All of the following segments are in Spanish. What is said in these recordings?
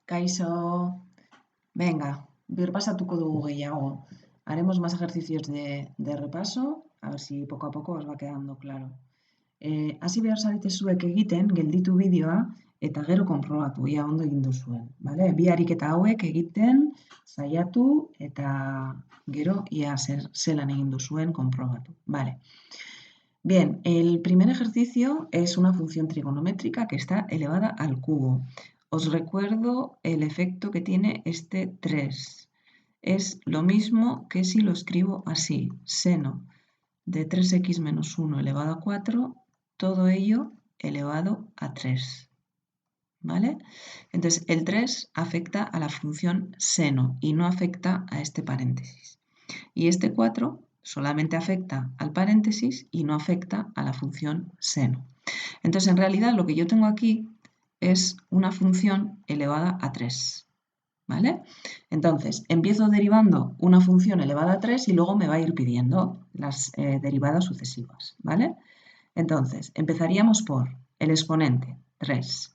Kaixo, venga, birpasatuko dugu gehiago. Haremos más ejercicios de repaso, a ver si poco a poco os va quedando claro. Hasi behar zarete zuek egiten, gelditu bideoa, eta gero konprobatu, ia ondo egin duzuen. Vale? Bi ariketa hauek egiten, saiatu, eta gero ia zelan egin duzuen konprobatu. Vale. Bien, el primer ejercicio es una función trigonométrica que está elevada al cubo. Os recuerdo el efecto que tiene este 3. Es lo mismo que si lo escribo así, seno de 3x menos 1 elevado a 4, todo ello elevado a 3. ¿Vale? Entonces, el 3 afecta a la función seno y no afecta a este paréntesis. Y este 4 solamente afecta al paréntesis y no afecta a la función seno. Entonces, en realidad, lo que yo tengo aquí es una función elevada a 3. ¿Vale? Entonces, empiezo derivando una función elevada a 3 y luego me va a ir pidiendo las derivadas sucesivas. ¿Vale? Entonces, empezaríamos por el exponente 3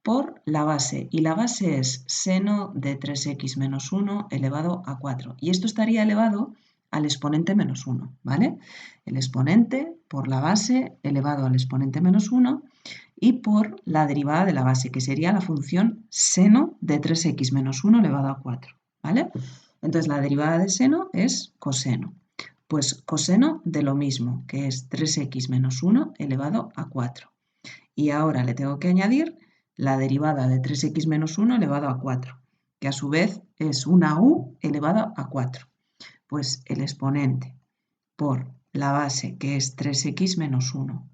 por la base, y la base es seno de 3x menos 1 elevado a 4. Y esto estaría elevado al exponente menos 1, ¿vale? El exponente por la base elevado al exponente menos 1 y por la derivada de la base, que sería la función seno de 3x menos 1 elevado a 4, ¿vale? Entonces la derivada de seno es coseno. Pues coseno de lo mismo, que es 3x menos 1 elevado a 4. Y ahora le tengo que añadir la derivada de 3x menos 1 elevado a 4, que a su vez es una u elevada a 4. Pues el exponente por la base, que es 3x menos 1,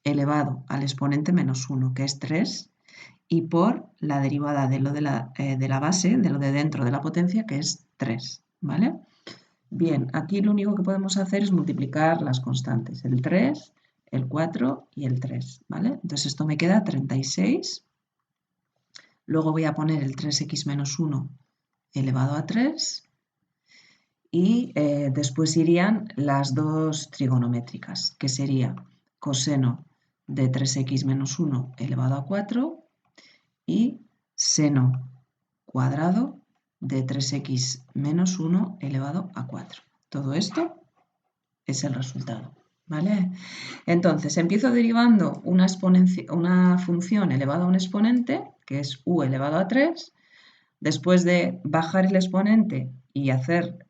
elevado al exponente menos 1, que es 3, y por la derivada de lo de la base, de lo de dentro de la potencia, que es 3. ¿Vale? Bien, aquí lo único que podemos hacer es multiplicar las constantes, el 3, el 4 y el 3, ¿vale? Entonces esto me queda 36. Luego voy a poner el 3x menos 1 elevado a 3 y después irían las dos trigonométricas, que sería coseno de 3x menos 1 elevado a 4 y seno cuadrado de 3x menos 1 elevado a 4. Todo esto es el resultado. ¿Vale? Entonces, empiezo derivando una función elevada a un exponente, que es u elevado a 3. Después de bajar el exponente y hacer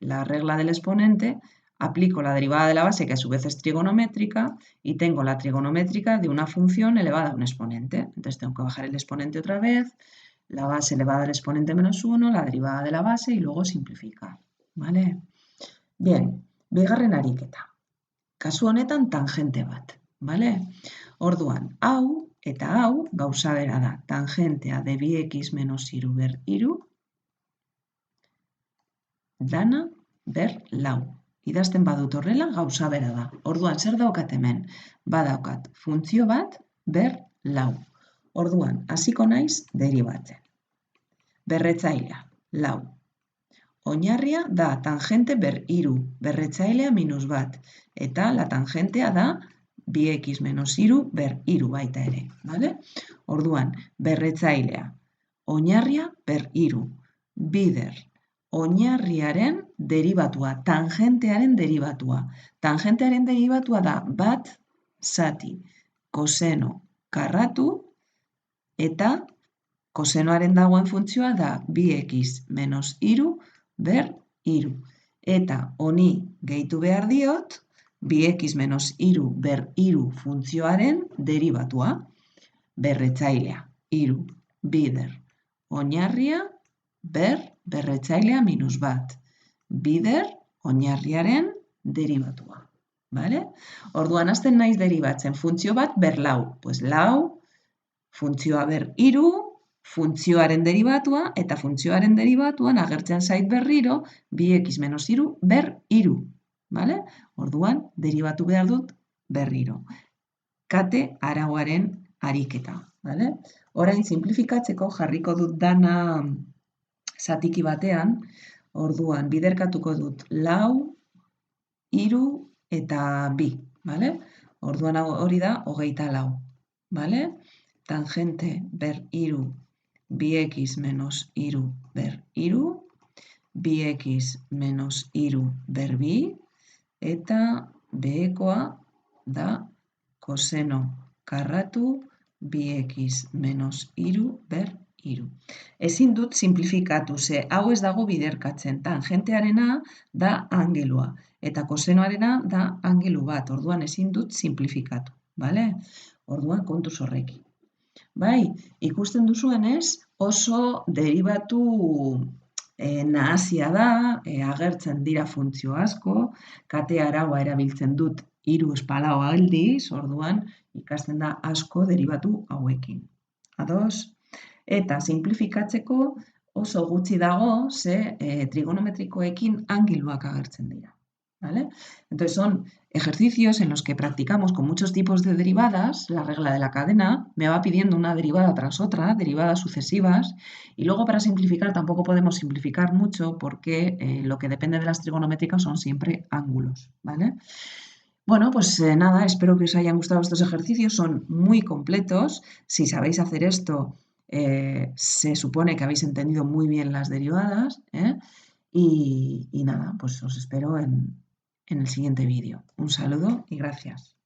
la regla del exponente, aplico la derivada de la base, que a su vez es trigonométrica, y tengo la trigonométrica de una función elevada a un exponente. Entonces tengo que bajar el exponente otra vez, la base elevada al exponente menos 1, la derivada de la base y luego simplificar. ¿Vale? Bien, bigarren ariketa. Kasu honetan tangente bat, bale? Orduan, hau eta hau gauza bera da. Tangentea de 2x menos 3 ber 3 dana ber lau. Idazten badut horrela gauza bera da. Orduan, zer daukat hemen? Badaukat funtzio bat ber lau. Orduan, hasiko naiz deribatzen. Berretzailea, lau. Oinarria da tangente ber 3, berretzailea minus bat, eta la tangentea da 2x menos 3 ber 3 baita ere, ¿vale? Orduan, berretzailea, oinarria ber 3, bider, oinarriaren deribatua, tangentearen deribatua. Tangentearen deribatua da bat zati koseno karratu, eta kosenoaren dagoen funtzioa da 2x menos 3 ber 3. Eta honi gehitu behar diot 2x menos 3 ber 3 funtzioaren deribatua. Berretzailea, 3, bider, oinarria, berretzailea minus bat. Bider, oinarriaren deribatua. Vale? Orduan, hasten naiz deribatzen funtzio bat ber lau. Pues lau, funtzioa ber 3, funtzioaren deribatua, eta funtzioaren deribatuan agertzen zait berriro 2x menos 3 ber 3. Vale? Orduan, deribatu behar dut berriro. Kate arauaren ariketa. Vale? Orain, simplifikatzeko jarriko dut dana zatiki batean. Orduan, biderkatuko dut lau, 3 eta 2. Vale? Orduan hori da 24. Vale? Tangente ber 3 bx menos iru ber iru, bx menos iru ber bi, eta behekoa da koseno karratu bx menos iru ber iru. Ezin dut simplifikatu, ze hau ez dago biderkatzen. Tangentearena da angelua, eta kosenoarena da angelu bat. Orduan ezin dut simplifikatu, bale? Orduan kontuz horrekin. Bai, ikusten duzuenez, oso deribatu nahasia da, agertzen dira funtzio asko, kate araua erabiltzen dut hiruzpalau aldiz, orduan ikasten da asko deribatu hauekin. Ados? Eta simplifikatzeko oso gutxi dago, ze trigonometrikoekin angeluak agertzen dira. ¿Vale? Entonces son ejercicios en los que practicamos con muchos tipos de derivadas, la regla de la cadena me va pidiendo una derivada tras otra, derivadas sucesivas, y luego para simplificar tampoco podemos simplificar mucho porque lo que depende de las trigonométricas son siempre ángulos, ¿vale? Bueno, pues nada, espero que os hayan gustado estos ejercicios, son muy completos. Si sabéis hacer esto, se supone que habéis entendido muy bien las derivadas, y nada, pues os espero en el siguiente vídeo. Un saludo y gracias.